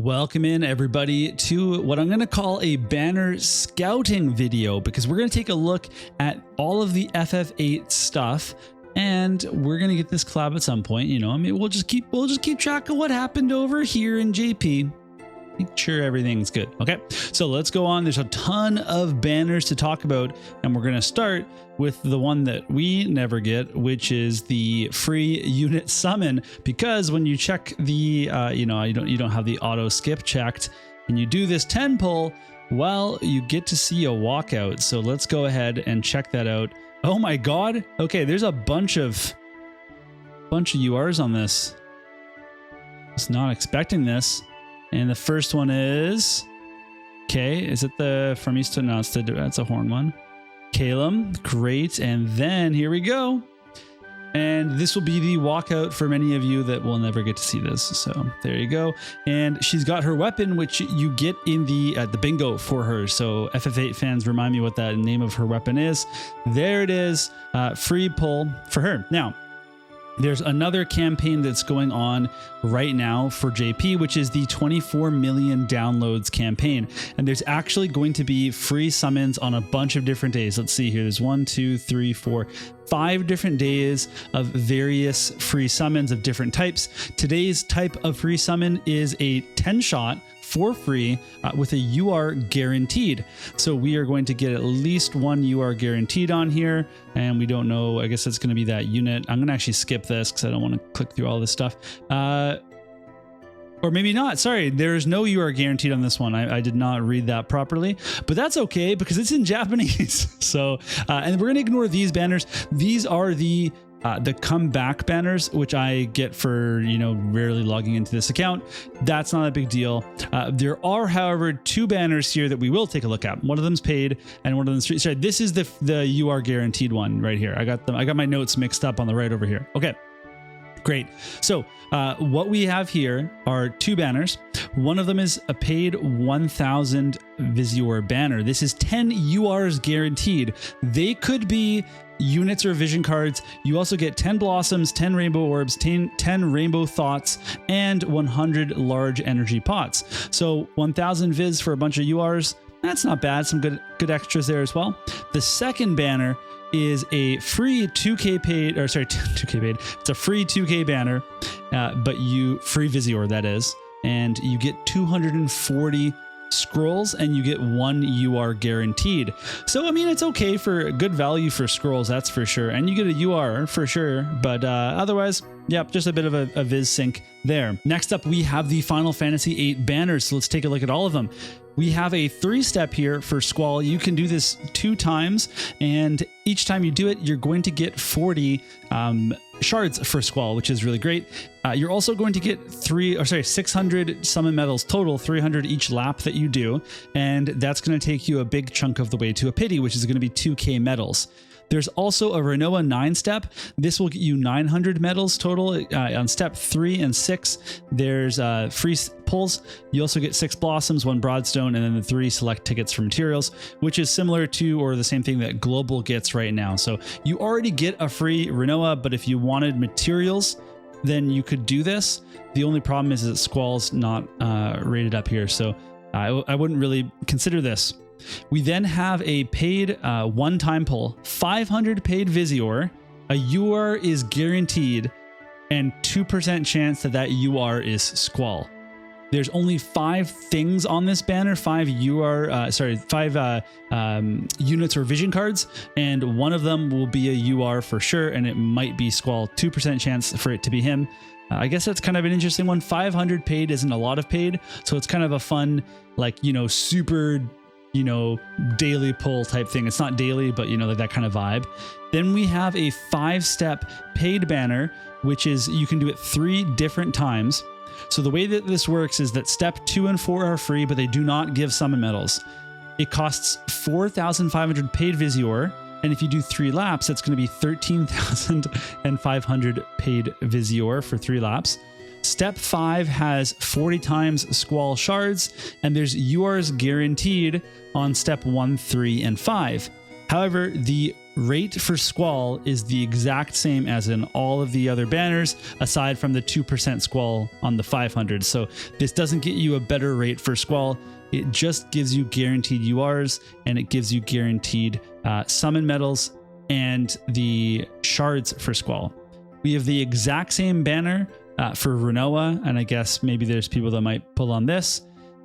Welcome in everybody to what I'm going to call a banner scouting video, because we're going to take a look at all of the FF8 stuff and we're going to get this collab at some point. You know, I mean, we'll just keep track of what happened over here in JP. Make sure everything's good. Okay, so let's go on. There's a ton of banners to talk about, and we're going to start with the one that we never get, which is the free unit summon. Because when you check the, you don't have the auto skip checked, and you do this 10 pull, well, you get to see a walkout. So let's go ahead and check that out. Oh my God! Okay, there's a bunch of URs on this. Was not expecting this. And the first one is, okay, is it the from East to no, that's a horn one. Calum, great. And then here we go. And this will be the walkout for many of you that will never get to see this. So there you go. And she's got her weapon, which you get in the bingo for her. So FF8 fans, remind me what that name of her weapon is. There it is, free pull for her. Now, there's another campaign that's going on right now for JP, which is the 24 million downloads campaign. And there's actually going to be free summons on a bunch of different days. Let's see here. There's 1, 2, 3, 4, 5 different days of various free summons of different types. Today's type of free summon is a 10 shot for free with a UR guaranteed. So we are going to get at least one UR guaranteed on here, and we don't know, I guess it's going to be that unit. I'm going to actually skip this because I don't want to click through all this stuff. Or maybe not. Sorry, there's no UR guaranteed on this one. I did not read that properly, but that's okay because it's in Japanese. So, and we're going to ignore these banners. These are the comeback banners, which I get for, rarely logging into this account. That's not a big deal. There are, however, 2 banners here that we will take a look at. One of them's paid and one of them's free. Sorry, this is the UR guaranteed one right here. I got my notes mixed up on the right over here. Okay. Great. So what we have here are 2 banners. One of them is a paid 1000 VIIIR banner. This is 10 URs guaranteed. They could be units or vision cards. You also get 10 blossoms, 10 rainbow orbs, 10 rainbow thoughts, and 100 large energy pots. So 1000 viz for a bunch of URs. That's not bad. Some good extras there as well. The second banner is a free 2K paid, or sorry, 2K paid. It's a free 2K banner, but free VIIIR, that is, and you get 240 scrolls and you get 1 UR guaranteed. So I mean, it's okay for good value for scrolls, that's for sure, and you get a UR for sure, but otherwise, yep, just a bit of a viz sync there. Next up, we have the Final Fantasy VIII banners, so let's take a look at all of them. We have a 3-step here for Squall. You can do this 2 times, and each time you do it, you're going to get 40 shards for Squall, which is really great. You're also going to get 600 summon medals total, 300 each lap that you do, and that's going to take you a big chunk of the way to a pity, which is going to be 2K medals. There's also a Renoa 9-step. This will get you 900 medals total on step 3 and 6. There's free pulls. You also get 6 blossoms, 1 broadstone, and then the 3 select tickets for materials, which is similar to or the same thing that Global gets right now. So you already get a free Renoa, but if you wanted materials, then you could do this. The only problem is that Squall's not rated up here, so I wouldn't really consider this. We then have a paid one-time pull, 500 paid VIIIR, a UR is guaranteed, and 2% chance that UR is Squall. There's only 5 things on this banner, 5 units or vision cards, and one of them will be a UR for sure, and it might be Squall. 2% chance for it to be him. I guess that's kind of an interesting one. 500 paid isn't a lot of paid, so it's kind of a fun, super daily pull type thing. It's not daily, but like that kind of vibe. Then we have a 5-step paid banner, which is you can do it 3 different times. So the way that this works is that step 2 and 4 are free, but they do not give summon medals. It costs 4,500 paid VIIIR, and if you do 3 laps, it's going to be 13,500 paid VIIIR for 3 laps. Step 5 has 40 times Squall shards, and there's URs guaranteed on step 1, 3, and 5. However, the rate for Squall is the exact same as in all of the other banners, aside from the 2% Squall on the 500. So this doesn't get you a better rate for Squall. It just gives you guaranteed URs, and it gives you guaranteed summon medals and the shards for Squall. We have the exact same banner for Renoa, and I guess maybe there's people that might pull on this.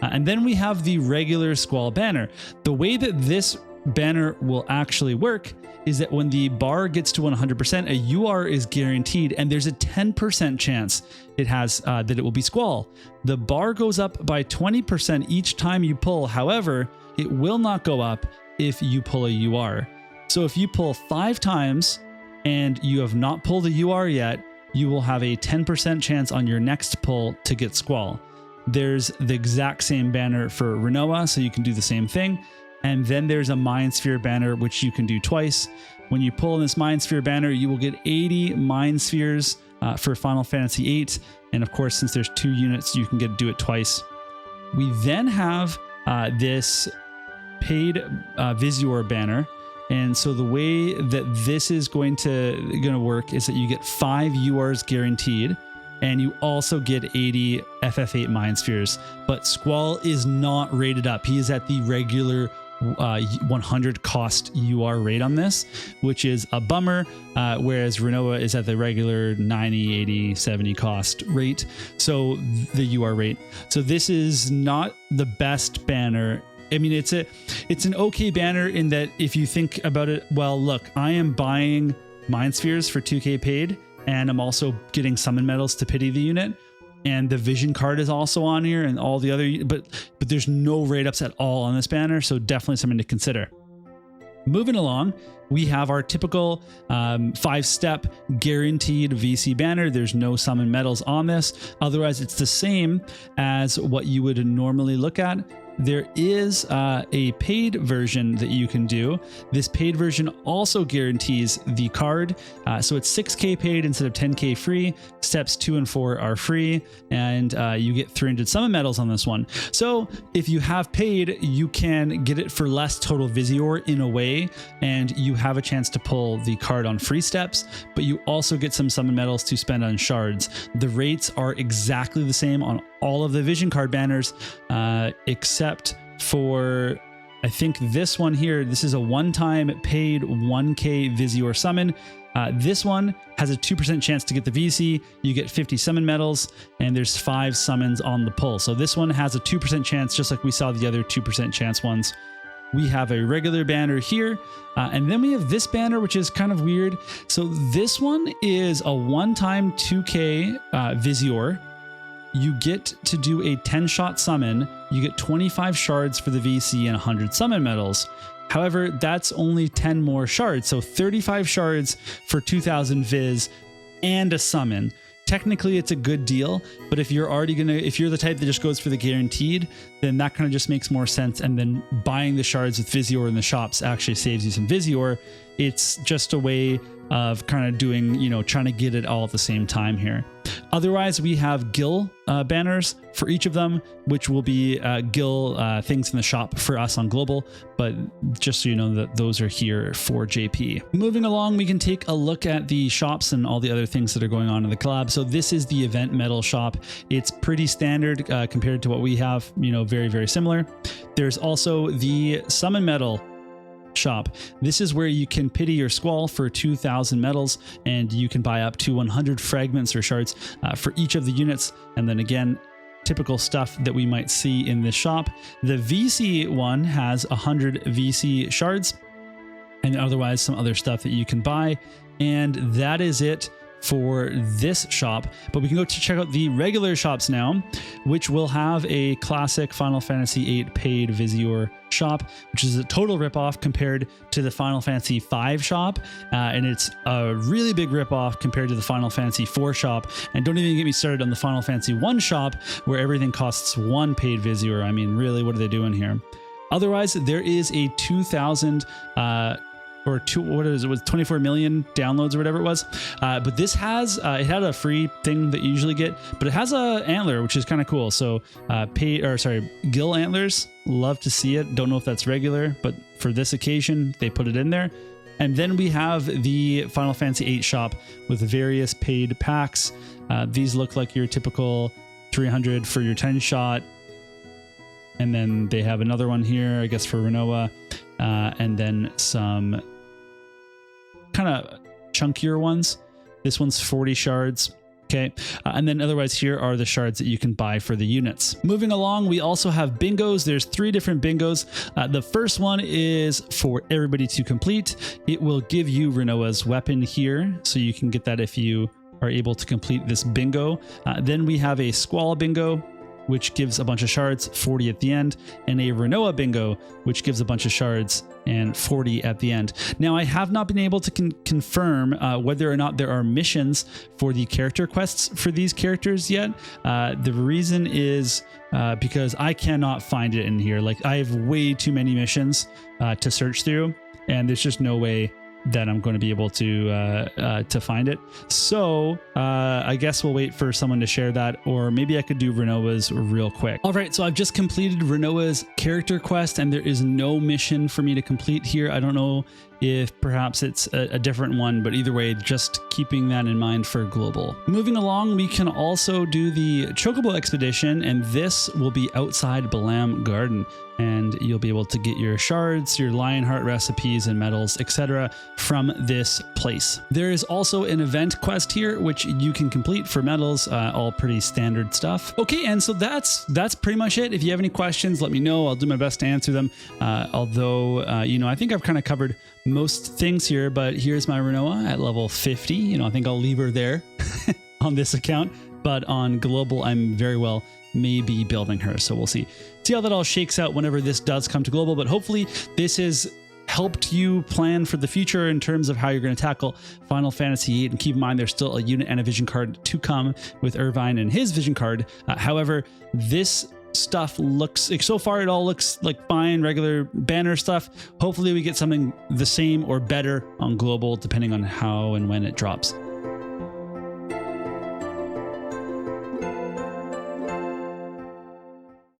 And then we have the regular Squall banner. The way that this banner will actually work is that when the bar gets to 100%, a UR is guaranteed, and there's a 10% chance it has that it will be Squall. The bar goes up by 20% each time you pull. However, it will not go up if you pull a UR. So if you pull 5 times and you have not pulled a UR yet, you will have a 10% chance on your next pull to get Squall. There's the exact same banner for Renoa, so you can do the same thing. And then there's a Mind Sphere banner, which you can do twice. When you pull in this Mind Sphere banner, you will get 80 Mind Spheres for Final Fantasy VIII. And of course, since there's 2 units, you can do it twice. We then have this paid VIIIR banner. And so the way that this is going to work is that you get 5 URs guaranteed, and you also get 80 FF8 Mind Spheres. But Squall is not rated up. He is at the regular 100 cost UR rate on this, which is a bummer, whereas Renoa is at the regular 90, 80, 70 cost rate, so the UR rate. So this is not the best banner. I mean, it's an okay banner in that if you think about it, well, look, I am buying Mind Spheres for 2k paid, and I'm also getting summon medals to pity the unit. And the vision card is also on here, and all the other, but there's no rate ups at all on this banner, so definitely something to consider. Moving along, we have our typical 5-step guaranteed VC banner. There's no summon medals on this. Otherwise, it's the same as what you would normally look at. There is a paid version that you can do. This paid version also guarantees the card. So it's 6k paid instead of 10k free. Steps 2 and 4 are free, and you get 300 summon medals on this one. So if you have paid, you can get it for less total VIIIR in a way, and you have a chance to pull the card on free steps, but you also get some summon medals to spend on shards. The rates are exactly the same on all of the vision card banners, except for, I think this one here. This is a one-time paid 1k VIIIR summon. This one has a 2% chance to get the VC. You get 50 summon medals, and there's 5 summons on the pull. So this one has a 2% chance, just like we saw the other 2% chance ones. We have a regular banner here, and then we have this banner, which is kind of weird. So this one is a one-time 2k VIIIR. You get to do a 10-shot summon. You get 25 shards for the VC and 100 summon medals. However, that's only 10 more shards, so 35 shards for 2000 Viz and a summon. Technically, it's a good deal, but if you're the type that just goes for the guaranteed, then that kind of just makes more sense. And then buying the shards with VIIIR in the shops actually saves you some VIIIR. It's just a way of kind of doing, trying to get it all at the same time here. Otherwise, we have Gil banners for each of them, which will be Gil things in the shop for us on global, but just so you know that those are here for JP. Moving along, we can take a look at the shops and all the other things that are going on in the collab. So this is the event medal shop. It's pretty standard compared to what we have, very, very similar. There's also the summon medal shop. This is where you can pity your Squall for 2,000 medals, and you can buy up to 100 fragments or shards for each of the units. And then again, typical stuff that we might see in this shop. The VC one has 100 VC shards, and otherwise some other stuff that you can buy. And that is it for this shop, but we can go to check out the regular shops now, which will have a classic Final Fantasy VIII paid VIIIR shop, which is a total ripoff compared to the Final Fantasy V shop, and it's a really big ripoff compared to the Final Fantasy IV shop. And don't even get me started on the Final Fantasy I shop, where everything costs 1 paid VIIIR. I mean, really, what are they doing here? Otherwise, there is a 2,000 or 24 million downloads or whatever it was. But this has, it had a free thing that you usually get, but it has a antler, which is kind of cool. So Gil antlers, love to see it. Don't know if that's regular, but for this occasion, they put it in there. And then we have the Final Fantasy VIII shop with various paid packs. These look like your typical 300 for your 10 shot. And then they have another one here, I guess, for Rinoa. And then some kind of chunkier ones. This one's 40 shards. Okay. And then otherwise here are the shards that you can buy for the units. Moving along, we also have bingos. There's 3 different bingos. The first one is for everybody to complete. It will give you Rinoa's weapon here. So you can get that if you are able to complete this bingo. Then we have a Squall bingo, which gives a bunch of shards, 40 at the end, and a Rinoa bingo, which gives a bunch of shards and 40 at the end. Now, I have not been able to confirm whether or not there are missions for the character quests for these characters yet. The reason is because I cannot find it in here. Like, I have way too many missions to search through, and there's just no way that I'm going to be able to find it. So I guess we'll wait for someone to share that, or maybe I could do Rinoa's real quick. All right, so I've just completed Rinoa's character quest, and there is no mission for me to complete here. I don't know if perhaps it's a different one, but either way, just keeping that in mind for global. Moving along, we can also do the Chocobo expedition, and this will be outside Balam Garden, and you'll be able to get your shards, your Lionheart recipes and medals, etc. from this place. There is also an event quest here, which you can complete for medals, all pretty standard stuff. Okay, and so that's pretty much it. If you have any questions, let me know. I'll do my best to answer them. Although, you know, I think I've kind of covered most things here, but here's my Rinoa at level 50. You know, I think I'll leave her there on this account, but on global, I'm very well maybe building her. So we'll see how that all shakes out whenever this does come to global, but hopefully this has helped you plan for the future in terms of how you're going to tackle Final Fantasy VIII. And keep in mind, there's still a unit and a vision card to come with Irvine and his vision card. However, this stuff looks like, so far it all looks like fine, regular banner stuff. Hopefully we get something the same or better on global, depending on how and when it drops.